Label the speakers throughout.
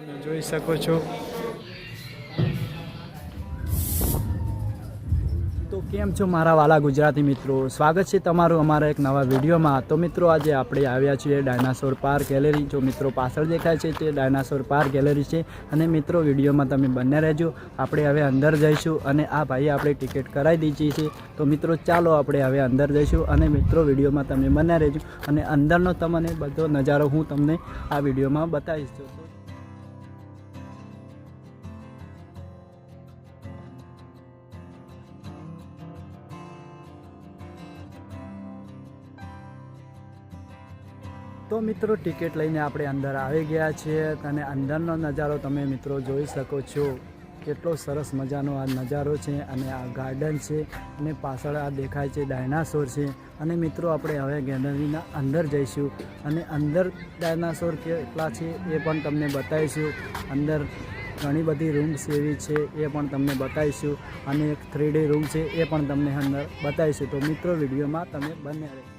Speaker 1: તમે જોઈ શકો છો। તો કેમ છો મારા વાલા ગુજરાતી મિત્રો, સ્વાગત છે તમારું અમારા એક નવા વિડીયોમાં। તો મિત્રો આજે આપણે આવ્યા છીએ ડાયનાસોર પાર્ક ગેલેરી। જો મિત્રો પાછળ દેખાય છે તે ડાયનાસોર પાર્ક ગેલેરી છે। અને મિત્રો વિડીયોમાં તમે બને રહેજો। આપણે હવે અંદર જઈશું અને આ ભાઈએ આપણે ટિકિટ કરાવી દીધી છે। તો મિત્રો ચાલો આપણે હવે અંદર જઈશું અને મિત્રો વિડીયોમાં તમે બને રહેજો અને અંદરનો તમને બધો નજારો હું તમને આ વિડીયોમાં બતાવીશ। તો મિત્રો ટિકિટ લઈને આપણે અંદર આવી ગયા છીએ અને અંદરનો નજારો તમે મિત્રો જોઈ શકો છો। કેટલો સરસ મજાનો આ નજારો છે અને આ ગાર્ડન છે અને પાછળ આ દેખાય છે ડાયનાસોર છે। અને મિત્રો આપણે હવે ગેલેરીના અંદર જઈશું અને અંદર ડાયનાસોર કેટલા છે એ પણ તમને બતાવીશું। અંદર ઘણી બધી રૂમ્સ એવી છે એ પણ તમને બતાવીશું અને એક 3D રૂમ છે એ પણ તમને અંદર બતાવીશું। તો મિત્રો વિડીયોમાં તમે બને રહેજો।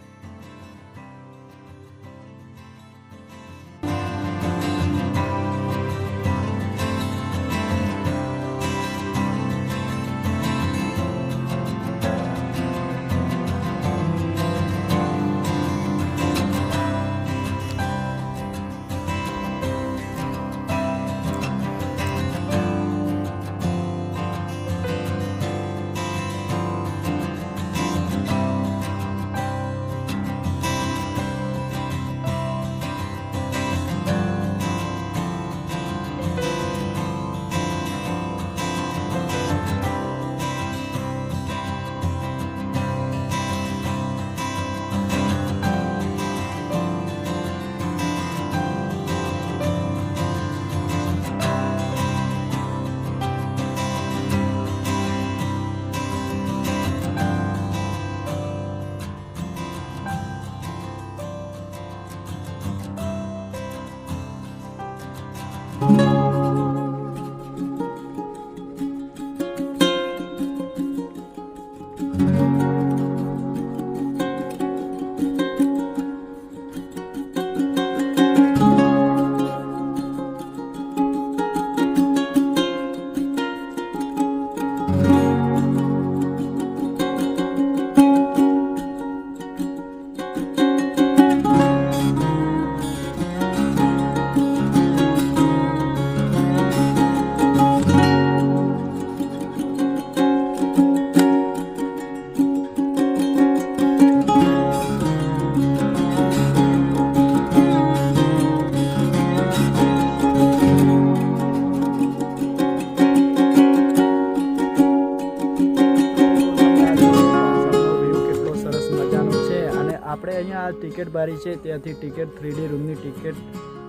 Speaker 1: આપણે અહીંયા ટિકિટ ભરી છે ત્યાંથી ટિકિટ 3D રૂમની ટિકિટ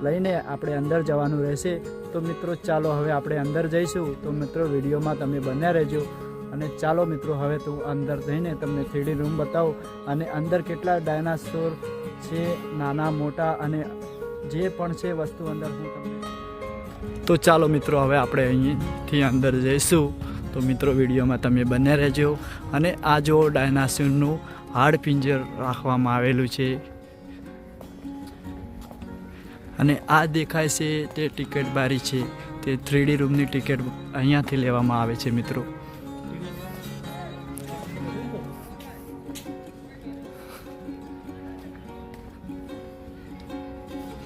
Speaker 1: લઈને આપણે અંદર જવાનું રહેશે। તો મિત્રો ચાલો હવે આપણે અંદર જઈશું। તો મિત્રો વિડીયોમાં તમે બન્યા રહેજો અને ચાલો મિત્રો હવે તું અંદર જઈને તમને 3D રૂમ બતાવો અને અંદર કેટલા ડાયનાસોર છે નાના મોટા અને જે પણ છે વસ્તુ અંદર હું તમને। તો ચાલો મિત્રો હવે આપણે અહીંથી અંદર જઈશું। તો મિત્રો વિડીયોમાં તમે બન્યા રહેજો અને આ જો ડાયનાસોરનું હાડપિંજર રાખવામાં આવેલું છે અને આ દેખાય છે તે ટિકિટ બારી છે। તે 3D રૂમની ટિકિટ અહીંયાથી લેવામાં આવે છે મિત્રો।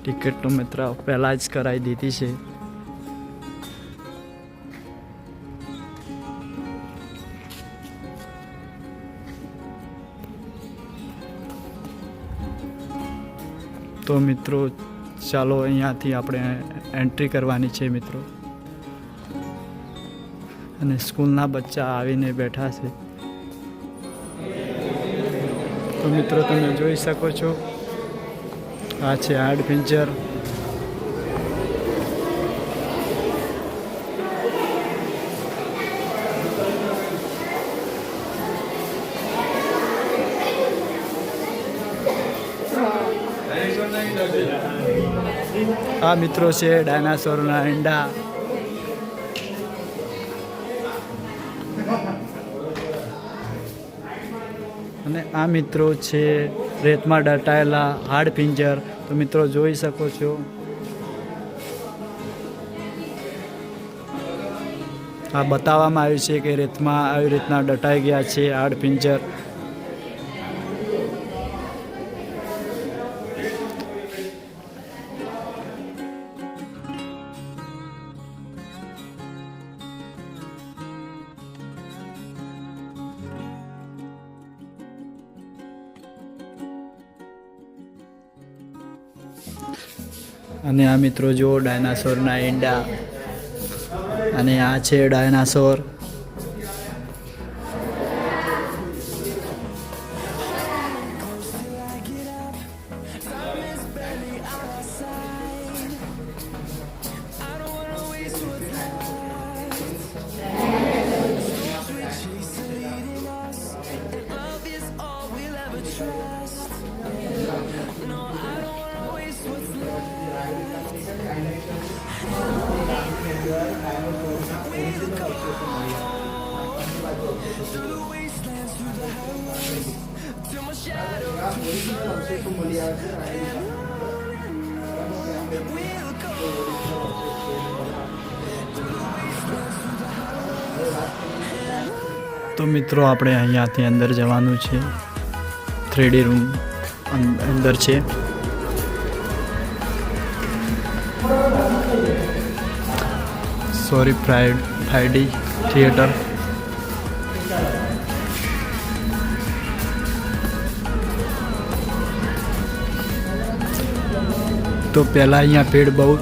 Speaker 1: ટિકિટ તો મિત્ર પહેલાં જ કરાવી દીધી છે। તો મિત્રો ચાલો અહીંયાથી આપણે એન્ટ્રી કરવાની છે મિત્રો અને સ્કૂલના બચ્ચા આવીને બેઠા છે। તો મિત્રો તમે જોઈ શકો છો આ છે હાડપિંજર। આ મિત્રો છે ડાયનાસોરના ઈંડા। અને આ મિત્રો છે રેતમાં દટાયેલા હાડપિંજર। તો મિત્રો જોઈ શકો છો। આ બતાવવામાં આવ્યું છે કે રેતમાં આવી રીતના દટાઈ ગયા છે હાડપિંજર. અને આ મિત્રો જુઓ ડાયનાસોરના ઈંડા, અને આ છે ડાયનાસોર. તો મિત્રો આપણે અહીંયાથી અંદર જવાનું છે. 3D રૂમ અંદર છે. Sorry, 5D theatre. તો પહેલાં અહીંયા ભીડ બહુ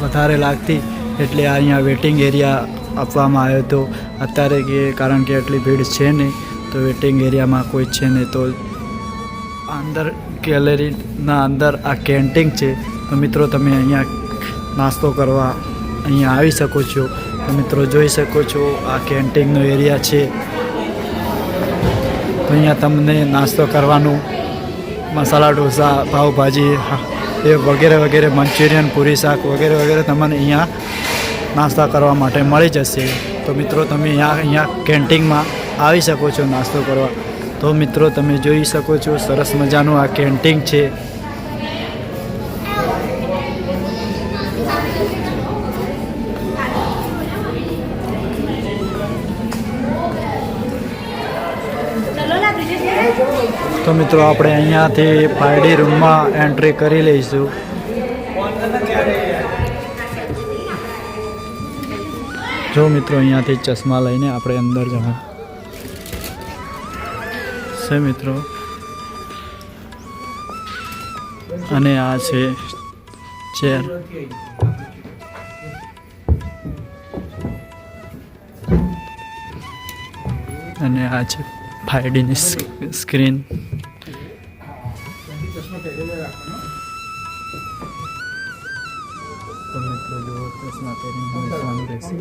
Speaker 1: વધારે લાગતી, એટલે અહીંયા વેટિંગ એરિયા આપવામાં આવ્યો હતો. અત્યારે કારણ કે એટલી ભીડ છે નહીં, તો વેટિંગ એરિયામાં કોઈ છે નહીં. તો અંદર ગેલેરીના અંદર આ કેન્ટીન છે. તો મિત્રો તમે અહીંયા નાસ્તો કરવા અહીંયા આવી શકો છો. તો મિત્રો જોઈ શકો છો આ કેન્ટીનનો એરિયા છે. તો અહીંયા તમને નાસ્તો કરવાનું મસાલા ઢોસા, પાવભાજી એ વગેરે વગેરે, મંચુરિયન, પૂરી શાક વગેરે વગેરે તમને અહીંયા નાસ્તા કરવા માટે મળી જશે. તો મિત્રો તમે અહીંયા કેન્ટીનમાં આવી શકો છો નાસ્તો કરવા. તો મિત્રો તમે જોઈ શકો છો સરસ મજાનું આ કેન્ટીન છે. તો મિત્રો આપણે અહીંયાથી 5D રૂમમાં એન્ટ્રી કરી લઈશું. જો મિત્રો અહીંયાથી ચશ્મા લઈને આપણે અંદર જવાનું છે મિત્રો. અને આ છે ચેર. અને આ છે 5Dની સ્ક્રીન. તો મિત્રો જો ચશ્મા પહેરીને બેસવાનું રહેશે.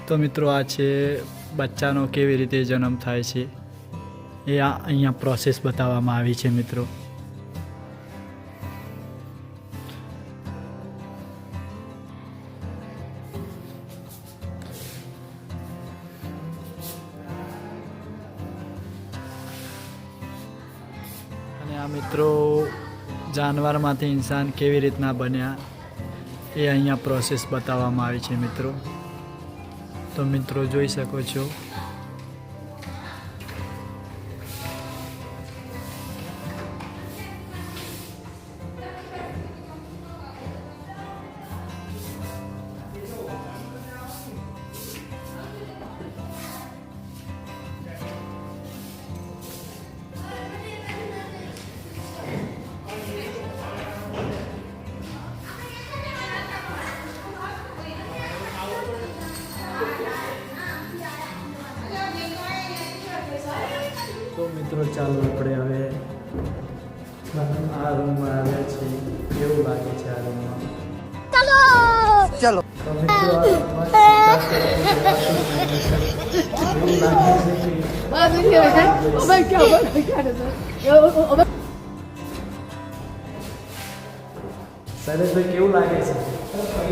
Speaker 1: તો મિત્રો આ છે બચ્ચાનો કેવી રીતે જન્મ થાય છે એ અહીંયા પ્રોસેસ બતાવવામાં આવી છે મિત્રો. અને આ મિત્રો જાનવરમાંથી ઇન્સાન કેવી રીતના બન્યા એ અહીંયા પ્રોસેસ બતાવવામાં આવી છે મિત્રો. તો મિત્રો જોઈ શકો છો તો મિત્રો ચાલો આપણે હવે આ રૂમમાં આવ્યા છીએ કેવું લાગે છે આ રૂમમાં
Speaker 2: चलो
Speaker 1: તો મિત્રો આ રૂમમાં એવું લાગે છે કે શૈલેષભાઈ કેવું લાગે છે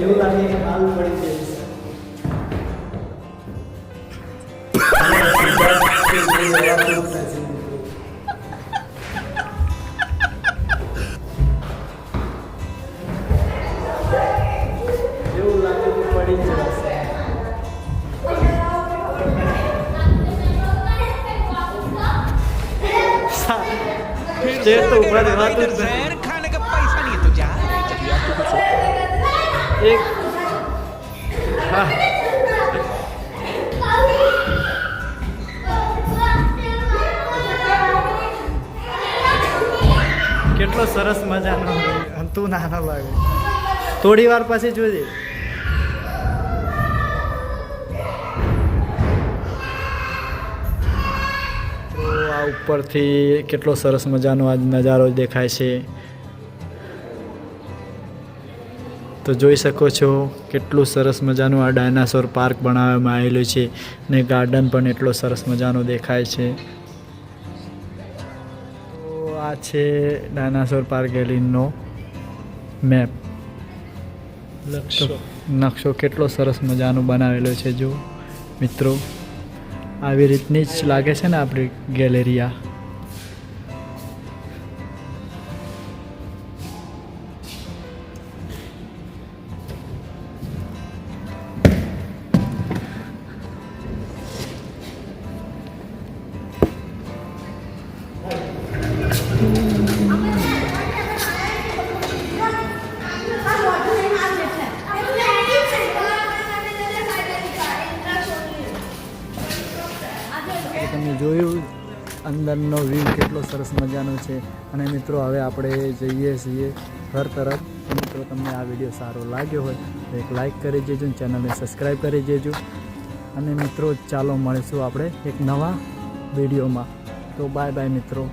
Speaker 1: એવું લાગે કે હાલ પડી જાય એવું લાગે કે પડી જશે સ્ટેજ તો ઉપર રહેવાતું જ નથી.
Speaker 2: खाने का पैसा नहीं है तो जा
Speaker 1: એક હા કેટલો સરસ મજાનો તું નાનો લાગે થોડી વાર પછી જોજે તો આ ઉપરથી કેટલો સરસ મજાનો આજ નજારો દેખાય છે તો જોઈ શકો છો કેટલું સરસ મજાનું આ ડાયનાસોર પાર્ક બનાવવામાં આવેલું છે ને ગાર્ડન પણ એટલો સરસ મજાનો દેખાય છે તો આ છે ડાયનાસોર પાર્ક ગેલીનો મેપ નકશો કેટલો સરસ મજાનો બનાવેલો છે જો મિત્રો આવી રીતની જ લાગે છે ને આપણી ગેલેરિયા તમે જોયું અંદરનો વ્યૂ કેટલો સરસ મજાનો છે અને મિત્રો હવે આપણે જઈએ છીએ ઘર તરફ તો મિત્રો તમને આ વિડીયો સારો લાગ્યો હોય તો એક લાઈક કરી દેજો ચેનલને સબસ્ક્રાઈબ કરી દેજો અને મિત્રો ચાલો મળીશું આપણે એક નવા વિડીયોમાં તો બાય બાય મિત્રો.